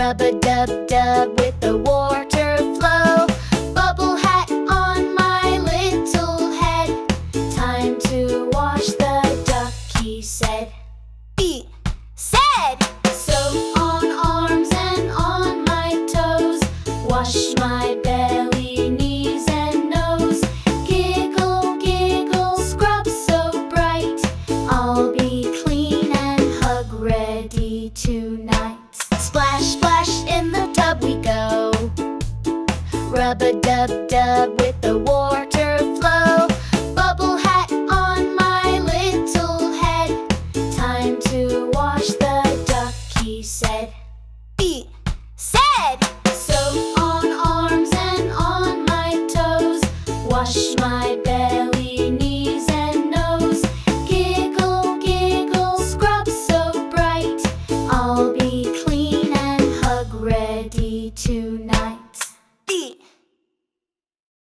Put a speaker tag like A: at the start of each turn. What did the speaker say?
A: Rub-a-dub-dub with the water flow. Bubble hat on my little head. Time to wash, the ducky said. Said! Soap on arms and on my toes. Wash my belly, knees and nose. Giggle, giggle, scrub so bright. I'll be clean and hug ready tonight. Splash, splash, in the tub we go. Rub-a-dub-dub with the water flow. Bubble hat on my little head. Time to wash, the ducky said. Said! Soap on arms and on my toes. Wash my belly, knees and nose. Giggle, giggle, scrub so bright. I'll be clean and hug ready tonight.